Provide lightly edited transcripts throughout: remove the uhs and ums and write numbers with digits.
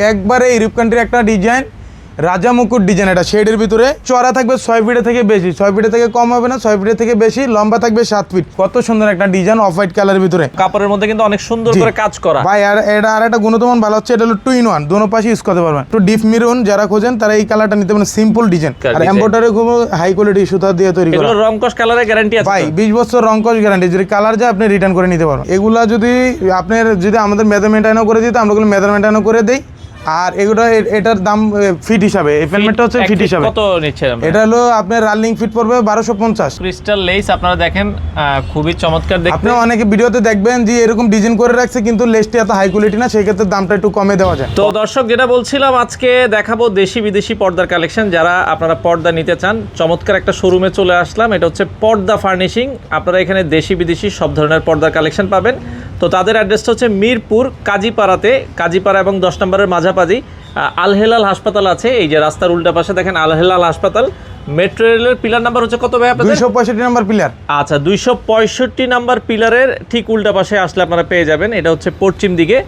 একবারে ইউরোপ কান্ট্রির একটা ডিজাইন, রাজা মুকুট ডিজাইন। এটা শেডের ভিতরে চড়া থাকবে 6 ফিটের থেকে বেশি, 6 ফিটের থেকে কম হবে না, 6 ফিটের থেকে বেশি, লম্বা থাকবে 7 ফিট। কত সুন্দর একটা ডিজাইন অফ হোয়াইট কালারের ভিতরে, কাপড়ের মধ্যে কিন্তু অনেক সুন্দর করে কাজ করা ভাই। আর এটা আর একটা গুণগত মান ভালো হচ্ছে, এটা হলো 2 in 1, দুনো পাশে ইউজ করতে পারবেন। একটু ডিপ মেরুন যারা খোঁজেন তারা এই কালারটা নিতে পারেন, সিম্পল ডিজাইন আর এমব্রয়ডারি খুব হাই কোয়ালিটি সুতা দিয়ে তৈরি করা। এগুলো রংকশ কালারের গ্যারান্টি আছে ভাই, 20 বছর রংকশ গ্যারান্টি। যদি কালার যায় আপনি রিটার্ন করে নিতে পারবেন। এগুলা যদি আপনার যদি আমাদের মেজারমেন্ট আইনও করে দিতে, আমরা ওগুলো মেজারমেন্ট আইনও করে দেই। আর এগুলো এটার দাম ফিট হিসাবে, এই পেমেন্টটা হচ্ছে ফিট হিসাবে। কত নিচ্ছেন আপনারা? এটা হলো আপনার রানিং ফিট পড়বে 1250। ক্রিস্টাল লেস আপনারা দেখেন, খুবই চমৎকার দেখতে। আপনি অনেকে ভিডিওতে দেখবেন যে এরকম ডিজাইন করে রাখছে, কিন্তু লেসটি এত হাই কোয়ালিটি না, সেই ক্ষেত্রে দামটা একটু কমে দেওয়া যায়। তো দর্শক, যেটা বলছিলাম, আজকে দেখাবো দেশি বিদেশি পর্দার কালেকশন। যারা আপনারা পর্দা নিতে চান, চমৎকার একটা শোরুমে চলে আসলাম। এটা হচ্ছে পর্দা ফার্নিশিং। আপনারা এখানে দেশি বিদেশি সব ধরনের পর্দার কালেকশন পাবেন। তো তাদের অ্যাড্রেসটা হচ্ছে মিরপুর কাজীপাড়াতে, কাজীপাড়া এবং 10 নম্বরের মাঝাপাজি আল হেলাল হাসপাতাল আছে। এই যে রাস্তার উল্টা পাশে দেখেন আল হেলাল হাসপাতাল। মেট্রো রেলের পিলার নাম্বার হচ্ছে কত ভাই আপনাদের? 265 নাম্বার পিলার। আচ্ছা, 265 নাম্বার পিলারের ঠিক উল্টা পাশে আসলে আপনারা পেয়ে যাবেন। এটা হচ্ছে পশ্চিম দিকে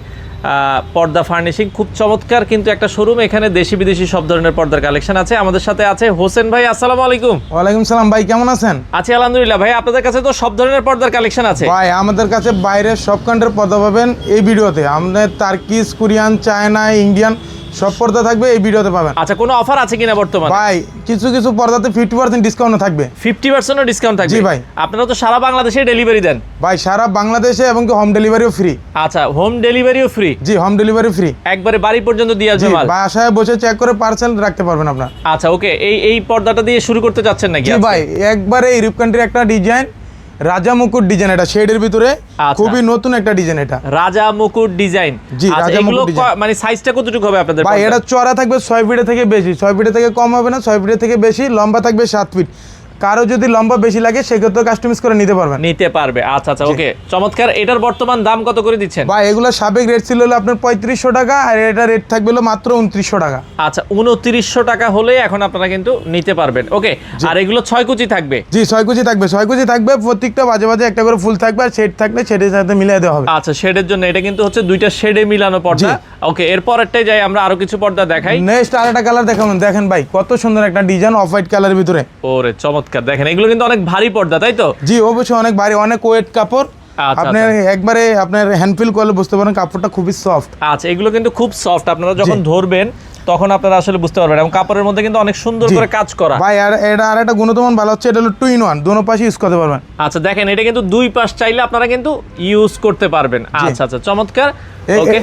পর্দা ফার্নিশিং। খুব চমৎকার কিন্তু একটা শোরুম। এখানে দেশি বিদেশি সব ধরনের পর্দার কালেকশন আছে। আমাদের সাথে আছে হোসেন ভাই। আসসালামু আলাইকুম। ওয়ালাইকুম সালাম ভাই, কেমন আছেন? আছি আলহামদুলিল্লাহ। ভাই, আপনাদের কাছে তো সব ধরনের পর্দার কালেকশন আছে। ভাই, আমাদের কাছে বাইরের সব কান্ট্রির পর্দা পাবেন এই ভিডিওতে। আমাদের টার্কিশ, কোরিয়ান, চায়না, ইন্ডিয়ান সব পর্দা থাকবে এই ভিডিওতে পাবেন। আচ্ছা, কোনো অফার আছে কিনা বর্তমানে? ভাই, কিছু কিছু পর্দাতে 50% ডিসকাউন্ট থাকবে। 50% ডিসকাউন্ট থাকবে? জি ভাই। আপনারা তো সারা বাংলাদেশে ডেলিভারি দেন? ভাই, সারা বাংলাদেশে এবং হোম ডেলিভারিও ফ্রি। আচ্ছা, হোম ডেলিভারিও ফ্রি? জি, হোম ডেলিভারি ফ্রি। একবারে বাড়ি পর্যন্ত দিয়ে আসবে মাল? বাসায় বসে চেক করে পার্সেল রাখতে পারবেন আপনার। আচ্ছা, ওকে। এই পর্দাটা দিয়ে শুরু করতে যাচ্ছেন নাকি? জি ভাই, একবারে ইউরোপ কান্ট্রির একটা ডিজাইন, রাজা মুকুট ডিজাইন। এটা শেডের ভিতরে খুবই নতুন একটা ডিজাইন। এটা রাজা মুকুট ডিজাইন। জি, রাজা মুকুট ডিজাইন। মানে সাইজটা কতটুকু হবে আপনাদের? ভাই, এটা চড়া থাকবে 6 ফিটের থেকে বেশি, 6 ফিটের থেকে কম হবে না, 6 ফিটের থেকে বেশি, লম্বা থাকবে 7 ফিট। কারো যদি লম্বা বেশি লাগে সেক্ষেত্রে কাস্টমাইজ করে নিতে পারবেন। নিতে পারবে। আচ্ছা আচ্ছা, ওকে, চমৎকার। এটার বর্তমান দাম কত করে দিচ্ছেন? ভাই, এগুলো সাবেক রেট ছিল হলো আপনার 3500 টাকা, আর এটা রেট থাকবে হলো মাত্র 2900 টাকা। আচ্ছা, 2900 টাকা হলে এখন আপনারা কিন্তু নিতে পারবেন। ওকে। আর এগুলো 6 কুচি থাকবে? জি, 6 কুচি থাকবে, 6 কুচি থাকবে। প্রত্যেকটা বাজে বাজে একটা করে ফুল থাকবে, আর শেড থাকলে শেডের সাথে মিলিয়ে দেওয়া হবে। আচ্ছা, শেডের জন্য এটা কিন্তু হচ্ছে দুইটা শেডে মিলানো পর্দা। ওকে, এরপরেরটাই যাই আমরা, আরো কিছু পর্দা দেখাই। নেক্সট আরেকটা কালার দেখাবেন। দেখেন ভাই, কত সুন্দর একটা ডিজাইন অফ হোয়াইট কালারের ভিতরে। ওরে চমৎকার, দেখেন এগুলো কিন্তু অনেক ভারী পর্দা, তাই তো? জি, অবশ্যই অনেক ভারী, অনেক ওয়েট কাপড়। আপনি একবারে আপনার হ্যান্ড ফিল করলে বুঝতে পারেন কাপড়টা খুবই সফট। আচ্ছা, এগুলো কিন্তু খুব সফট। আপনারা যখন ধরবেন তখন আপনারা আসলে বুঝতে পারবেন, এবং কাপড়ের মধ্যে কিন্তু অনেক সুন্দর করে কাজ করা। ভাই, আর এটা আর একটা গুণগত মান ভালো হচ্ছে, এটা হলো 2 in 1, দুনো পাশে ইউজ করতে পারবেন। আচ্ছা, দেখেন এটা কিন্তু দুই পাশ চাইলে আপনারা কিন্তু ইউজ করতে পারবেন। আচ্ছা আচ্ছা, চমৎকার।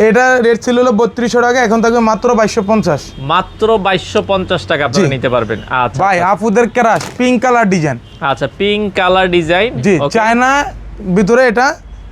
এটা রেট ছিল হলো 3200 টাকা, এখন থাকবে মাত্র 2250। মাত্র 2250 টাকা আপনারা নিতে পারবেন। আচ্ছা ভাই, আপুদের ক্রাশ পিঙ্ক কালার ডিজাইন। আচ্ছা, পিঙ্ক কালার ডিজাইন। জি, চায়না ভিতরে এটা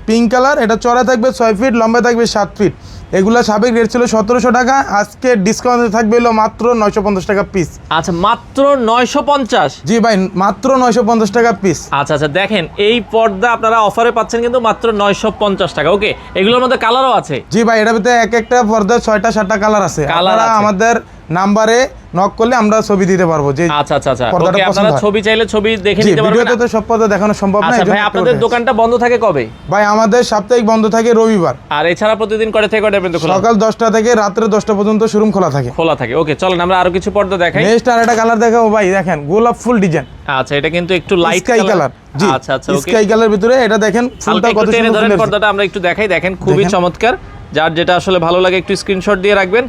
পিঙ্ক কালার। এটা চড়া থাকবে 6 ফিট, লম্বা থাকবে 7 ফিট। এগুলা সাবেক রেট ছিল 1700 টাকা, আজকে ডিসকাউন্টে থাকবে হলো মাত্র 950 টাকা পিস। আচ্ছা, মাত্র 950? জি ভাই, মাত্র 950 টাকা পিস। আচ্ছা আচ্ছা, দেখেন এই পর্দা আপনারা অফারে পাচ্ছেন কিন্তু মাত্র 950 টাকা। ওকে, এগুলোর মধ্যে কালারও আছে? জি ভাই, এটার ভিতরে এক একটা পর্দায় 6টা 7টা কালার আছে। আপনারা আমাদের নাম্বারে নক করলে আমরা ছবি দিতে পারবো। যে আচ্ছা আচ্ছা আচ্ছা, ওকে, আপনারা ছবি চাইলে ছবি দেখে নিতে পারবেন। ভিডিওতে তো সব পর্দা দেখানো সম্ভব না। আচ্ছা ভাই, আপনাদের দোকানটা বন্ধ থাকে কবে? ভাই, আমাদের সাপ্তাহিক বন্ধ থাকে রবিবার। আর এছাড়া প্রতিদিন কয়টা থেকে কয়টা পর্যন্ত খোলা? সকাল 10টা থেকে রাত্রে 10টা পর্যন্ত শোরুম খোলা থাকে। ওকে, চলেন আমরা আরো কিছু পর্দা দেখাই। নেক্সট আরেকটা কালার দেখাবো ভাই, দেখেন গোলাপ ফুল ডিজাইন। আচ্ছা, এটা কিন্তু একটু লাইট স্কাই কালার। জি, আচ্ছা আচ্ছা, ওকে, স্কাই কালার ভিতরে এটা দেখেন ফুলটা কত সুন্দর। পর্দাটা আমরা একটু দেখাই, দেখেন খুবই চমৎকার। যার যেটা আসলে ভালো লাগে একটু স্ক্রিনশট দিয়ে রাখবেন।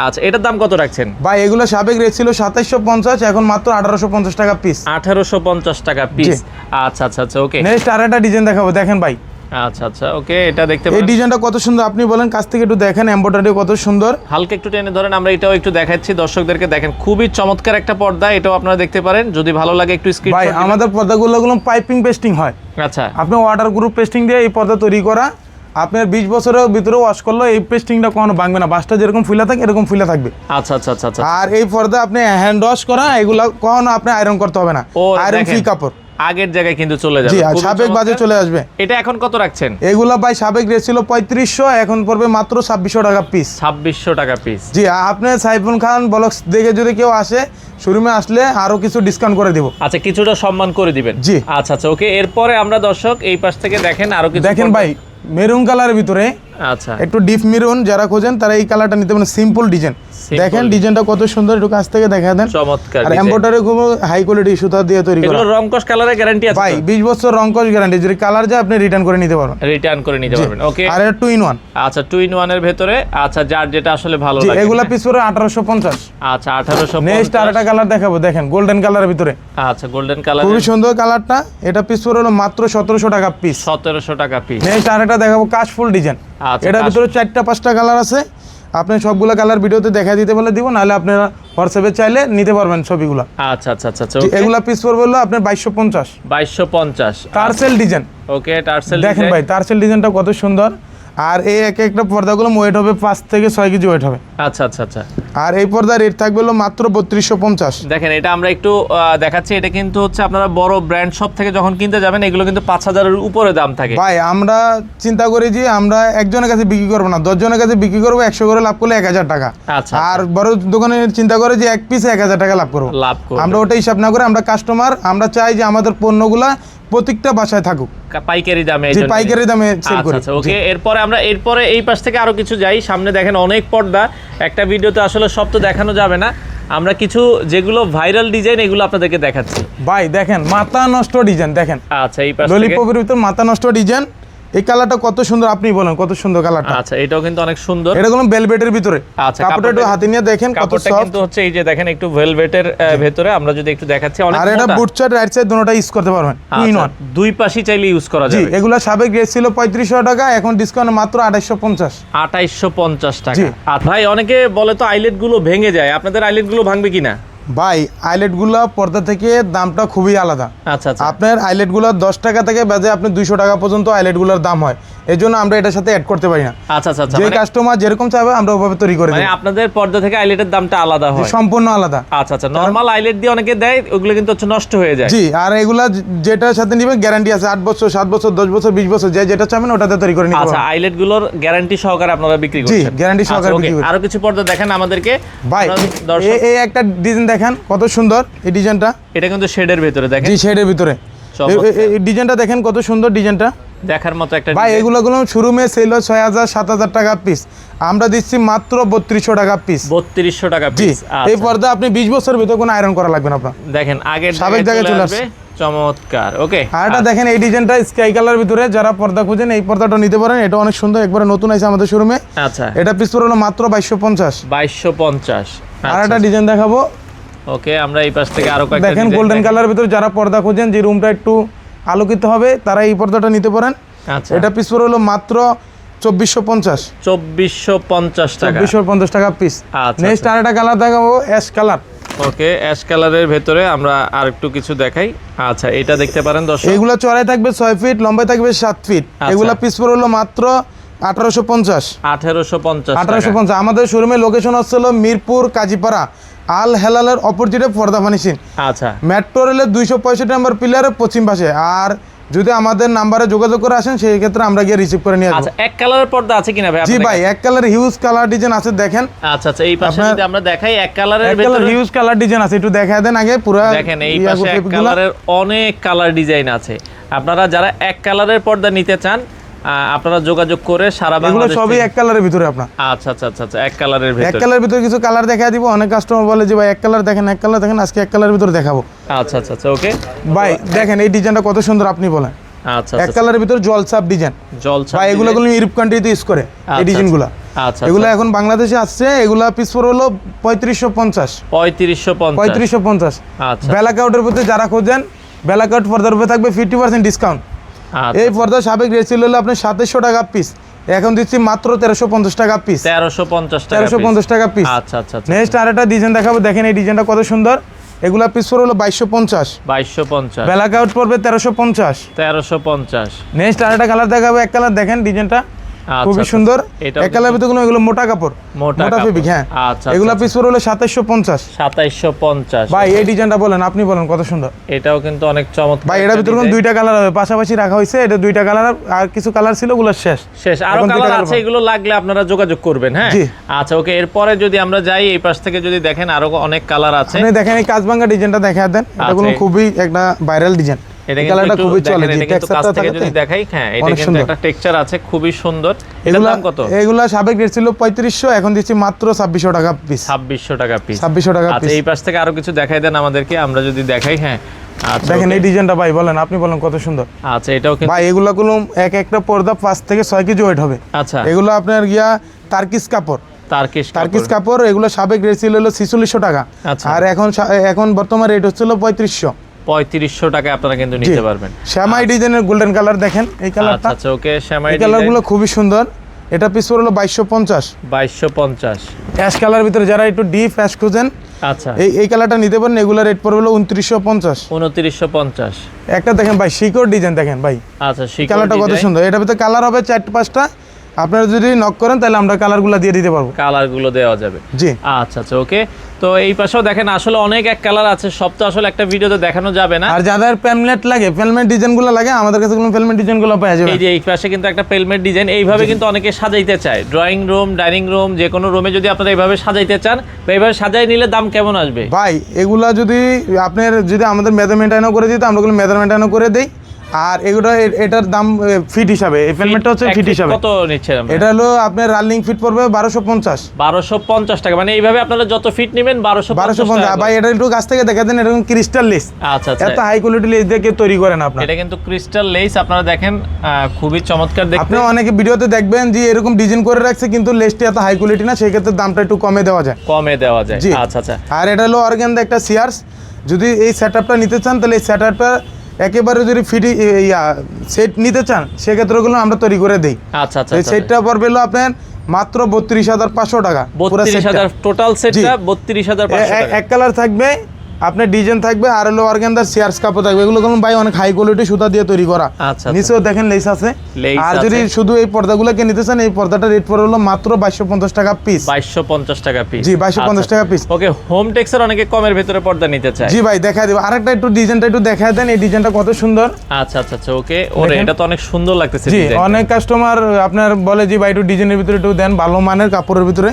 আচ্ছা, এটার দাম কত রাখছেন? ভাই, এগুলো সাবেক রেট ছিল 2750, এখন মাত্র 1850 টাকা পিস। 1850 টাকা পিস। আচ্ছা আচ্ছা আচ্ছা, ওকে। নেক্সট আরেকটা ডিজাইন দেখাবো, দেখেন ভাই। আচ্ছা আচ্ছা, ওকে, এটা দেখতে পারেন। এই ডিজাইনটা কত সুন্দর, আপনি বলেন কাছ থেকে একটু দেখেন, এমব্রয়ডারি কত সুন্দর। হালকা একটু টেনে ধরেন, আমরা এটাও একটু দেখাচ্ছি দর্শকদেরকে। দেখেন খুবই চমৎকার একটা পর্দা, এটাও আপনারা দেখতে পারেন। যদি ভালো লাগে একটু স্ক্রিনশট। ভাই, আমাদের পর্দাগুলো পাইপিং পেস্টিং হয়। আচ্ছা, আপনি ওয়াটার গ্রুপ পেস্টিং দিয়ে এই পর্দা তৈরি করা। আপনার 20 বছরের ভিতরে ওয়াশ করলে এই পেস্টিংটা কখনো ভাঙবে না, বাসটা যেরকম ফুলে থাকে এরকম ফুলে থাকবে। আচ্ছা আচ্ছা আচ্ছা। আর এই পর্দা আপনি হ্যান্ড ওয়াশ করা, এগুলো কখনো আপনি আয়রন করতে হবে না, আয়রন ফ্রি কাপড়। আগের জায়গায় কিন্তু চলে যাবে। জি, আর সাবেক বাজে চলে আসবে। এটা এখন কত রাখছেন? এগুলো ভাই সাবেক রেট ছিল 3500, এখন পড়বে মাত্র 2600 টাকা পিস। 2600 টাকা পিস। জি, আপনি সাইফুল খান ব্লগস দেখে যদি কেউ আসে শোরুমে আসলে আরো কিছু ডিসকাউন্ট করে দেব। আচ্ছা, কিছুটা সম্মান করে দিবেন। জি, আচ্ছা আচ্ছা, ওকে। এরপরে আমরা দর্শক এই পাশ থেকে দেখেন আরো কিছু। দেখেন ভাই, মেরুন কালারের ভিতরে আচ্ছা, একটু ডিপ মেরুন যারা খোঁজেন তারা এই কালারটা নিতে পারেন। সিম্পল ডিজাইন, দেখেন ডিজাইনটা কত সুন্দর, একটু কাছ থেকে দেখা দেন। চমৎকার আর design। এমব্রয়ডারি খুব হাই কোয়ালিটি সুতা দিয়ে তৈরি করা। এগুলো রংকশ কালারের গ্যারান্টি আছে ভাই 20 বছর রংকশ গ্যারান্টি, যদি কালার যায় আপনি রিটার্ন করে নিতে পারবেন। রিটার্ন করে নিতে পারবেন। ওকে, আর এটা 2 in 1। আচ্ছা 2 in 1 এর ভেতরে, আচ্ছা যার যেটা আসলে ভালো লাগে। এগুলা পিস পড়ে 1850। আচ্ছা 1850। নেক্সট আরেকটা কালার দেখাবো, দেখেন গোল্ডেন কালারের ভিতরে আচ্ছা গোল্ডেন কালার, খুবই সুন্দর কালারটা। এটা পিস পড়ে হলো মাত্র 1700 টাকা পিস। 1700 টাকা পিস। নেক্সট আরেকটা দেখাবো কাশফুল ডিজাইন। আচ্ছা, এটার ভিতরে 4টা-5টা কালার আছে। আপনি সবগুলো কালার ভিডিওতে দেখা দিতে বলে দিব, নাহলে আপনারা হোয়াটসঅ্যাপে চাইলে নিতে পারবেন ছবিগুলো। আচ্ছা আচ্ছা আচ্ছা আচ্ছা, এগুলা পিস পড়বে হলো আপনার 2250। 2250 টার্সেল ডিজাইন। ওকে, টার্সেল দেখেন ভাই টার্সেল ডিজাইনটা কত সুন্দর। আর এই একটা পর্দাগুলো ওয়েট হবে 5 থেকে 6 কেজি ওয়েট হবে। আচ্ছা আচ্ছা আচ্ছা। আর এই পর্দার রেট থাকবে হলো মাত্র 3250। দেখেন এটা আমরা একটু দেখাচ্ছি। এটা কিন্তু হচ্ছে আপনারা বড় ব্র্যান্ড শপ থেকে যখন কিনতে যাবেন এগুলো কিন্তু 5000 এর উপরে দাম থাকে। ভাই আমরা চিন্তা করি যে আমরা একজনের কাছে বিক্রি করবো না, 10 জনের কাছে বিক্রি করবো, 100 করে লাভ করলে 1000 টাকা। আচ্ছা, আর বড় দোকানে চিন্তা করে যে এক পিসে 1000 টাকা লাভ করবো। আমরা ওটা হিসাব না করে, আমরা কাস্টমার, আমরা চাই যে আমাদের পণ্যগুলা প্রত্যেকটা বাসায় থাকুক পাইকারি দামে। যে পাইকারি দামে সেল করি। আচ্ছা ওকে, এরপরে এই পাশ থেকে আরো কিছু যাই। সামনে দেখেন অনেক পর্দা, একটা ভিডিওতে আসলে সব তো দেখানো যাবে না। আমরা কিছু যেগুলো ভাইরাল ডিজাইন এগুলো আপনাদেরকে দেখাচ্ছি। ভাই দেখেন মাথা নষ্ট ডিজাইন, দেখেন আচ্ছা এই পাশ থেকে ললিপপের ভিতর মাথা নষ্ট ডিজাইন। এই কালারটা কত সুন্দর, আপনি বলেন কত সুন্দর কালারটা। আচ্ছা এটাও কিন্তু অনেক সুন্দর। এটা কোনো ভেলভেটের ভিতরে। আচ্ছা কাপড়টা একটু হাতে নিয়ে দেখেন কত কাপড়টা সফট। কিন্তু হচ্ছে এই যে দেখেন একটু ভেলভেটের ভেতরে, আমরা যদি একটু দেখাচ্ছি অনেক আর এটা মোটা। বুট সাইড রাইট সাইড দুটোটা ইউজ করতে পারবেন। 2 in 1। দুই পাশই চাইলে ইউজ করা জি, যাবে। এগুলা সাবেক রেট ছিল 3500 টাকা, এখন ডিসকাউন্ট মাত্র 2850। 2850 টাকা। জি। আর ভাই অনেকে বলে তো আইলেট গুলো ভেঙে যায়, আপনাদের আইলেট গুলো ভাঙবে কিনা? ভাই আইলেট গুলা পর্দা থেকে দামটা খুবই আলাদা। আচ্ছা আচ্ছা আপনার আইলেট গুলা 10 টাকা থেকে বাজে আপনি 200 টাকা পর্যন্ত আইলেট গুলার দাম হয়, এই জন্য আমরা এটার সাথে অ্যাড করতে পারি না। আচ্ছা আচ্ছা আচ্ছা, যে মানে কাস্টমার যেরকম চাইবে আমরা ওভাবে তৈরি করে মানে দিই। আপনাদের পর্দা থেকে আইলেটের দামটা আলাদা হয়? সম্পূর্ণ আলাদা। আচ্ছা আচ্ছা, নরমাল আইলেট দিয়ে অনেকে দেয়, ওগুলো কিন্তু হচ্ছে নষ্ট হয়ে যায়। জি, আর এগুলা যেটার সাথে নিবেন গ্যারান্টি আছে 8 বছর, 7 বছর, 10 বছর, 20 বছর, যেটা চাইবেন ওটাতে তৈরি করে নিতে আচ্ছা, পারবেন। আইলেট গুলোর গ্যারান্টি সহকারে আপনারা বিক্রি জি, করছেন? গ্যারান্টি সহকারে বিক্রি করি। আরো কিছু পর্দা দেখেন আমাদেরকে ভাই দর্শক। এই একটা ডিজাইন দেখেন কত সুন্দর এই ডিজাইনটা। এটা কিন্তু শেডের ভিতরে দেখেন। জি, শেডের ভিতরে এই ডিজাইনটা দেখেন কত সুন্দর ডিজাইনটা। দেখার মতো একটা ভাই এগুলো শোরুমে সেল হয় 6000-7000 টাকা পিস, আমরা দিচ্ছি মাত্র 3200 টাকা পিস। 3200 টাকা জি, পিস। এই পর্দা আপনি 20 বছরের ভিতরে কোনো আয়রন করা লাগবে না আপনার। দেখেন আগের সাবেক জায়গায় চলে আসবে। চমৎকার। ওকে, আর এটা দেখেন এই ডিজাইনটা স্কাই কালার ভিতরে, যারা পর্দা খুঁজেন এই পর্দাটা নিতে পারেন। এটা অনেক সুন্দর, একবারে নতুন আছে আমাদের শোরুমে। আচ্ছা এটা পিস পড়ে হলো মাত্র 2250। 2250। আর একটা ডিজাইন দেখাবো, ওকে, আমরা এই পাশ থেকে আরো কয়েকটা দেখেন গোল্ডেন কালার ভিতরে, যারা পর্দা খুঁজেন যে রুমটা একটু আলোকিত হবে তারা এই পর্দাটা নিতে পারেন। আচ্ছা এটা পিস পড়ে হলো মাত্র 2450। 2450 টাকা। 2450 টাকা পিস। আচ্ছা, নেক্সট আরেকটা কালার দেখাবো অ্যাশ কালার। ওকে, অ্যাশ কালারের ভেতরে আমরা আর একটু কিছু দেখাই। আচ্ছা এটা দেখতে পারেন দর্শক। এগুলা চড়াই থাকবে 6 ফিট, লম্বাই থাকবে 7 ফিট। এগুলা পিস পড়ে হলো মাত্র 1850। 1850। আমাদের শোরুমের লোকেশন হচ্ছে হলো মিরপুর কাজীপাড়া আল হেলালের অপোজিটে পর্দা ফার্নিশিং। আচ্ছা, মেট্রো রেলের 265 নম্বর পিলারের পশ্চিম পাশে। আর যদি আমাদের নাম্বারে যোগাযোগ করে আসেন সেই ক্ষেত্রে আমরা গিয়ে রিসিভ করে নিয়ে আসবো। আচ্ছা এক কালারের পর্দা আছে কিনা ভাই? জি ভাই, এক কালার হিউজ কালার ডিজাইন আছে, দেখেন। আচ্ছা আচ্ছা, এই পাশে যদি আমরা দেখাই এক কালারের এক কালার ভেতরে হিউজ কালার ডিজাইন আছে, একটু দেখায় দেন আগে পুরো। দেখেন এই পাশে এক কালারের অনেক কালার ডিজাইন আছে। আপনারা যারা এক কালারের পর্দা নিতে চান আপনারা যোগাযোগ করে সারা এগুলো বাংলাদেশ সবই এক কালারের ভিতরে আপনার। আচ্ছা আচ্ছা আচ্ছা আচ্ছা, এক কালারের এক ভেতরে। কালারের ভিতরে কিছু কালার দেখায় দিব। অনেক কাস্টমার বলে যে ভাই এক কালার দেখেন, এক কালার দেখেন, আজকে এক কালারের ভিতরে দেখাবো। আচ্ছা আচ্ছা আচ্ছা, ওকে ভাই দেখেন এই ডিজাইনটা কত সুন্দর, আপনি বলেন। আচ্ছা এক কালারের ভিতরে জলছাপ ডিজাইন। জলছাপ ভাই এগুলো ইউরোপ কান্ট্রিতে ইউজ করে এই ডিজাইনগুলো। আচ্ছা, এগুলো এখন বাংলাদেশে আসছে। এগুলা পিস পড়ে হলো 3550। 3550। আচ্ছা, ব্ল্যাক আউটের ভিতরে যারা খোঁজেন, ব্ল্যাক আউট পর্দার উপরে থাকবে 50% ডিসকাউন্ট। এই পর্দা সাবেক রেট ছিল হলো আপনার 2700 টাকা পিস, এখন দিচ্ছি মাত্র 1350 টাকা পিস। 1350 টাকা পিস। আচ্ছা আচ্ছা। নেক্সট আরেকটা ডিজাইন দেখাবো, দেখেন এই ডিজাইনটা কত সুন্দর। এগুলা পিস পড়ে হলো 2250। 2250। ব্ল্যাক আউট পড়বে 1350। 1350। নেক্সট আরেকটা কালার দেখাবো, এক কালার দেখেন ডিজাইনটা খুবই সুন্দর। এক কালার ভিতরে এগুলো মোটা কাপড়, মোটা ফেব্রিক। হ্যাঁ, আচ্ছা, এগুলা পিস পড়ে হলো 2750। 2750। ভাই এই ডিজাইনটা বলেন, আপনি বলেন কত সুন্দর। এটাও কিন্তু অনেক চমৎকার। ভাই এটার ভিতরে দুইটা কালার হবে, পাশাপাশি রাখা হয়েছে। এটা দুইটা কালার, আর কিছু কালার ছিল ওগুলো শেষ। আরো কালার আছে, এগুলো লাগলে আপনারা যোগাযোগ করবেন। হ্যাঁ আচ্ছা, ওকে। এরপরে যদি আমরা যাই এই পাশ থেকে যদি দেখেন আরো অনেক কালার আছে। আপনি দেখেন এই কাজভাঙ্গা ডিজাইনটা দেখা দেন, এটা কোনো খুবই একটা ভাইরাল ডিজাইন। এটা এই কিন্তু কালারটা একটু খুবই দেখেন, চলে, এটা কিন্তু কাছ থেকে যদি দেখাই, হ্যাঁ এটা অনেক কিন্তু সুন্দর। একটা টেক্সচার আছে, খুবই সুন্দর। এটার দাম কত? এগুলা সাবেক রেট ছিল 3500, এখন দিচ্ছি মাত্র 2600 টাকা পিস। 2600 টাকা পিস। 2600 টাকা আচ্ছা, পিস। এই পাশ থেকে আরো কিছু দেখাই দেন আমাদেরকে, আমরা যদি দেখাই। হ্যাঁ আচ্ছা, দেখেন okay। এই ডিজাইনটা ভাই, বলেন আপনি বলেন কত সুন্দর। আচ্ছা, এটাও কিন্তু ভাই এগুলা কোনো এক একটা পর্দা 5 থেকে 6 কেজি ওয়েট হবে। আচ্ছা, এগুলো আপনার গিয়া টার্কিশ কাপড়, টার্কিশ টার্কিশ কাপড়। এগুলো সাবেক রেট ছিল হলো 4600 টাকা, আচ্ছা। আর এখন বর্তমান রেট হচ্ছিল 3500। 3500 টাকায় আপনারা কিন্তু নিতে পারবেন। শ্যামাই ডিজাইনের গোল্ডেন কালার দেখেন এই কালারটা। আচ্ছা, ওকে, শ্যামাই এই কালারগুলো খুবই সুন্দর। এটা পিস পড়লো 2250। 2250। অ্যাশ কালার ভিতরে যারা একটু ডিপ অ্যাশ খুঁজেন, আচ্ছা, এই কালারটা নিতে পারেন। এগুলো রেট পড়বে হলো 2950। 2950। একটা দেখেন ভাই শিকড় ডিজাইন দেখেন ভাই, আচ্ছা, এই কালারটা কত সুন্দর। এটার ভিতরে কালার হবে 4-5টা। আপনারা যদি নক করেন তাহলে আমরা কালারগুলো দিয়ে দিতে পারবো। কালারগুলো দেওয়া যাবে। জি আচ্ছা আচ্ছা, ওকে। তো এই পাশেও দেখেন, আসলে অনেক এক কালার আছে, সব তো আসলে একটা ভিডিওতে দেখানো যাবে না। আর যাদের পেলমেট লাগে, পেলমেট ডিজাইনগুলো লাগে, আমাদের কাছে কোনো পেলমেট ডিজাইনগুলো পাওয়া যাবে। এই যে এই পাশে কিন্তু একটা পেলমেট ডিজাইন, এইভাবে কিন্তু অনেকে সাজাইতে চায়, ড্রয়িং রুম, ডাইনিং রুম, যে কোনো রুমে যদি আপনারা এইভাবে সাজাইতে চান, বা এইভাবে সাজাই নিলে দাম কেমন আসবে? ভাই এগুলা যদি আপনার যদি আমাদের মেজারমেন্ট আইনও করে দিতে, আমরা ওগুলো মেজারমেন্ট আইনও করে দেই। আর এগুলো এটার দাম ফিট হিসাবে, এই পেলমেটটা হচ্ছে ফিট হিসাবে। কত নিচ্ছেন আমরা? এটা হলো আপনার রানিং ফিট পড়বে 1250। 1250 টাকা, মানে এইভাবে আপনারা যত ফিট নেবেন 1250 টাকা। ভাই এটা একটু কাছ থেকে দেখা দেন, এরকম ক্রিস্টাল লেস। আচ্ছা আচ্ছা, এত হাই কোয়ালিটি লেস দিয়ে কেউ তৈরি করেন আপনার। এটা কিন্তু ক্রিস্টাল লেস, আপনারা দেখেন খুবই চমৎকার দেখতে। আপনি অনেকে ভিডিওতে দেখবেন যে এরকম ডিজাইন করে রাখছে, কিন্তু লেসটি এত হাই কোয়ালিটি না, সেই ক্ষেত্রে দামটা একটু কমে দেওয়া যায়। কমে দেওয়া যায়। জি। আচ্ছা আচ্ছা, আর এটা হলো অর্গানজা একটা সিয়ার্স। যদি এই সেটআপটা নিতে চান, তাহলে এই সেটআপটা একেবারে যদি ফিট সেট নিতে চান, সেক্ষেত্রে ওগুলো আমরা তৈরি করে দিই। আচ্ছা আচ্ছা, এই সেটটা পড়বে হলো আপনার মাত্র 32500 টাকা। পুরো 32000 টোটাল সেটটা 32500 টাকা। এক কালার থাকবে, আপনার ডিজাইন থাকবে, আর হলো অর্গানজার সিয়ার্স কাপড় থাকবে। এগুলো কোনো ভাই অনেক হাই কোয়ালিটি সুতা দিয়ে তৈরি করা। আচ্ছা, নিচেও দেখেন লেস আছে। লেস আর যদি শুধু এই পর্দাগুলোকে নিতে চান, এই পর্দাটা রেট পড়ে হলো মাত্র 2250 টাকা পিস। 2250 টাকা পিস। জি 2250 টাকা পিস। ওকে, হোম টেক্সের অনেকে কমের ভিতরে পর্দা নিতে চায়। জি ভাই দেখাই দেব, আরেকটা একটু ডিজাইনটা একটু দেখায় দেন। এই ডিজাইনটা কত সুন্দর। আচ্ছা আচ্ছা আচ্ছা, ওকে। ওরে, এটা তো অনেক সুন্দর লাগতেছে জি ডিজাইন। অনেক কাস্টমার আপনার বলে যে ভাই একটু ডিজাইনের ভিতরে একটু দেন, ভালো মানের কাপড়ের ভিতরে,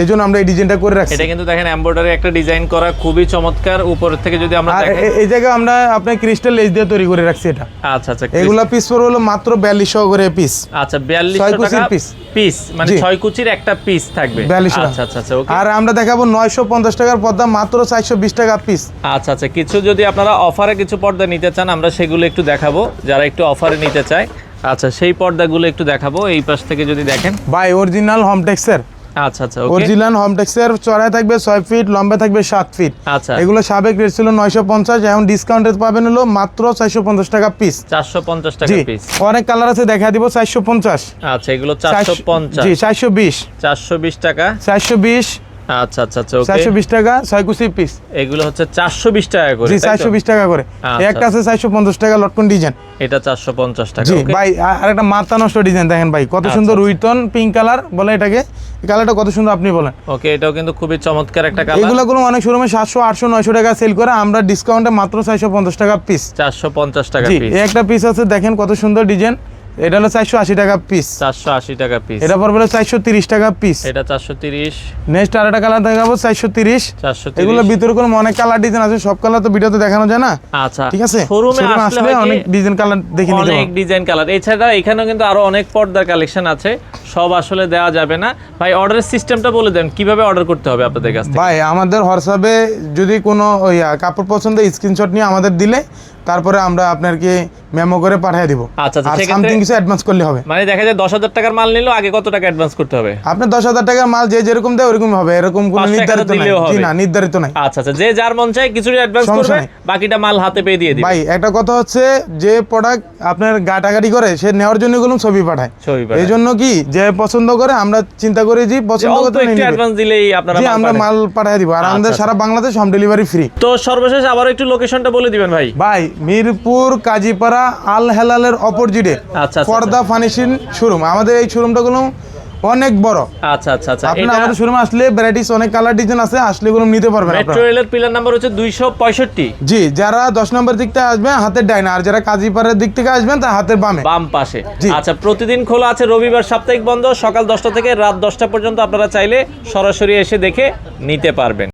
এই জন্য আমরা এই ডিজাইনটা করে রাখছি। এটা কিন্তু দেখেন এমব্রয়ডারি একটা ডিজাইন করা, খুবই চমৎকার। উপর থেকে যদি আমরা আর দেখাই, এই জায়গায় আমরা আপনার ক্রিস্টাল লেস দিয়ে তৈরি করে রাখছি এটা। আচ্ছা আচ্ছা, এগুলা পিস পড়বে হলো মাত্র 4200 করে পিস। আচ্ছা 4200 ছয় টাকা কুচির পিস। পিস, মানে জি। 6 কুচির একটা পিস থাকবে। 4200 আচ্ছা আচ্ছা আচ্ছা, ওকে। আর আমরা দেখাবো 950 টাকার পর্দা মাত্র 420 টাকা পিস। আচ্ছা আচ্ছা, কিছু যদি আপনারা অফারে কিছু পর্দা নিতে চান, আমরা সেগুলো একটু দেখাবো, যারা একটু অফারে নিতে চায়। আচ্ছা, সেই পর্দাগুলো একটু দেখাবো। এই পাশ থেকে যদি দেখেন, ভাই অরিজিনাল হোমটেক্সের, আচ্ছা আচ্ছা, ওকে। অরিজিনাল হোমটেক্সের চড়াই থাকবে 6 ফিট, লম্বা থাকবে 7 ফিট। আচ্ছা, এগুলো সাবেক রেট ছিল 950, এখন ডিসকাউন্টে পাবেন হলো মাত্র 450 টাকা পিস। 450 টাকা জি পিস। অনেক কালার আছে, দেখা দিব। 450। আচ্ছা, এগুলো 450। জি 420। 420 টাকা। 420। আচ্ছা আচ্ছা আচ্ছা, ওকে। 420 টাকা 6 কুচি পিস। এগুলো হচ্ছে 420 টাকা করে। জি তাই তো? 420 টাকা করে। আচ্ছা। একটা আছে 450 টাকা লটকন ডিজাইন। এটা 450 টাকা। জি ওকে। ভাই আরেকটা মাথা নষ্ট ডিজাইন দেখেন ভাই, কত আচ্ছা, সুন্দর আচ্ছা। রুইতন পিঙ্ক কালার বলে এটাকে। এই কালারটা কত সুন্দর আপনি বলেন। ওকে, এটাও কিন্তু খুবই চমৎকার একটা কালার। এগুলো অনেক শোরুমে 700, 800, 900 টাকা সেল করে, আমরা ডিসকাউন্টে মাত্র 450 টাকা পিস। 450 টাকা জি পিস। এই একটা পিস আছে দেখেন কত সুন্দর ডিজাইন। এটা হলো 480 টাকা পিস। 480 টাকা পিস। এটা পড়বে হলো 430 টাকা পিস। এটা 430। নেক্সট আরেকটা কালার দেখাবো 430। 430। এগুলো ভিতরে কোনো অনেক কালার ডিজাইন আছে, সব কালার তো ভিডিওতে দেখানো যায় না। আচ্ছা, ঠিক আছে, শোরুমে আসলে হয় কি, অনেক ডিজাইন কালার দেখে নিতে অনেক পারবেন। Design colour. এছাড়া এখানেও কিন্তু আরো অনেক পর্দার কালেকশন আছে, সব আসলে দেওয়া যাবে না। ভাই অর্ডারের সিস্টেমটা বলে দেন, কিভাবে অর্ডার করতে হবে আপনাদের কাছ থেকে? ভাই আমাদের হোয়াটসঅ্যাপে যদি কোনো কাপড় পছন্দের স্ক্রিনশট নিয়ে আমাদের দিলে, তারপরে আমরা আপনাকে মেমো করে পাঠিয়ে দিব। আচ্ছা আচ্ছা, আর সেক্ষেত্রে সামথিং কিছু অ্যাডভান্স করলে হবে। মানে দেখা যায় 10,000 টাকার মাল নিলেও আগে কত টাকা অ্যাডভান্স করতে হবে? আপনার 10,000 টাকার মাল যে যেরকম দেয় ওরকম হবে, এরকম কোনো 500 নির্ধারিত নাই। দিলেও হবে? জি না, নির্ধারিত নাই। আচ্ছা আচ্ছা, যে যার মন চায় কিছু অ্যাডভান্স সমস্যা করবে, নাই। বাকিটা মাল হাতে পেয়ে দিয়ে দিবে। ভাই একটা কথা হচ্ছে, যে প্রোডাক্ট আপনার গাটাগাটি করে সে নেওয়ার জন্য কোনো ছবি পাঠায়। ছবি পাঠায়। এই জন্য কি যে পছন্দ করে আমরা চিন্তা করি যে পছন্দ অল্প করতে একটু অ্যাডভান্স দিলেই আপনারা জি মাল আমরা পাঠান। মাল পাঠিয়ে দিব। আর আমাদের আচ্ছা, সারা বাংলাদেশ হোম ডেলিভারি ফ্রি। তো সর্বশেষ আবার একটু লোকেশনটা বলে দিবেন ভাই। ভাই মিরপুর কাজীপাড়া আল হেলালের অপোজিটে আচ্ছা, পর্দা ফার্নিশিং শোরুম। আমাদের এই শোরুমটা কোনো অনেক বড়। আচ্ছা আচ্ছা আচ্ছা, আপনি এটা আমাদের শোরুমে আসলে ভ্যারাইটিস অনেক কালার ডিজাইন আছে, আসলে এগুলো নিতে পারবেন মেট্রো আপনারা। রেলের পিলার নাম্বার হচ্ছে 265। জি যারা 10 নম্বর দিক থেকে আসবেন হাতের ডাইনে, আর যারা কাজীপাড়ার দিক থেকে আসবেন তার হাতের বামে। বাম পাশে। জি। আচ্ছা, প্রতিদিন খোলা আছে, রবিবার সাপ্তাহিক বন্ধ, সকাল 10টা থেকে রাত 10টা পর্যন্ত। আপনারা চাইলে সরাসরি এসে দেখে নিতে পারবেন।